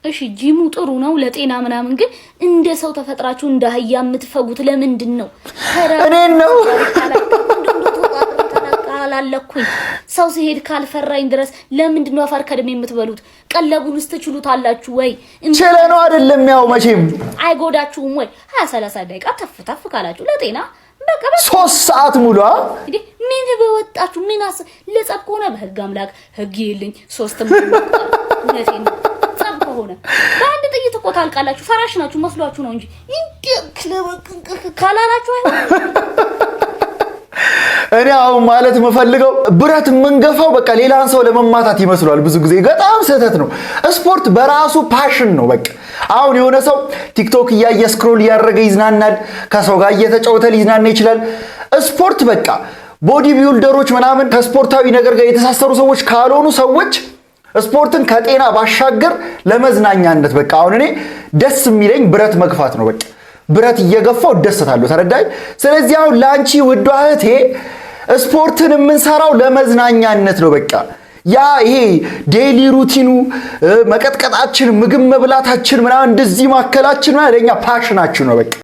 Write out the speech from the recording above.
እሺ ጂሙ ጥሩ ነው ለጤና ምናምን ግን እንደ ሰው ተፈጥራችሁ እንደ አህያ የምትፈጉት ለምንድን ነው? እኔን ነው ተላላለኩኝ ሰው ሲሄድ ካልፈራኝ ድረስ ለምንድን ነው አፈር ከደም የምትበሉት? ቀለቡንስ ትችሉታላችሁ ወይ? ቸለ ነው አይደለም ያው መቼም አይጎዳችሁም ወይ? 20-30 ደቂቃ ተፍታፍ ካላችሁ ለጤና በቃ 3 ሰዓት ሙሉ እንዴ ምን በወጣችሁ ምን ለጸብ ከሆነ በህግ አምላክ ህግ ይልኝ 3 እነቴን ጸብ ከሆነ በአንድ ጥይት እኮ ታልቃላችሁ። ፈራሽ ናችሁ መስሏችሁ ነው እንጂ ካላላችሁ አይሆን። እኔ አሁን ማለት የምፈልገው ብረት መንገፋው በቃ ሌላን ሰው ለመማታት ይመስላል። ብዙ ጊዜ በጣም ስህተት ነው። ስፖርት በራሱ ፓሽን ነው። በቃ አሁን የሆነ ሰው ቲክቶክ እያየ ስክሮል ያደረገ ይዝናናል፣ ከሰው ጋር እየተጫወተ ሊዝናና ይችላል። ስፖርት በቃ ቦዲ ቢልደሮች ምናምን ከስፖርታዊ ነገር ጋር የተሳሰሩ ሰዎች ካልሆኑ ሰዎች ስፖርትን ከጤና ባሻገር ለመዝናኛነት በቃ አሁን እኔ ደስ የሚለኝ ብረት መግፋት ነው። በቃ ብረት እየገፋው ደስታለሁ። ተረዳይ። ስለዚህ አሁን ላንቺ ውድ እህቴ ስፖርትን የምንሰራው ለመዝናኛነት ነው። በቃ ያ ይሄ ዴይሊ ሩቲኑ መቀጥቀጣችን፣ ምግብ መብላታችን ምናምን እንደዚህ ማከላችን ማለት ለኛ ፓሽናችን ነው። በቃ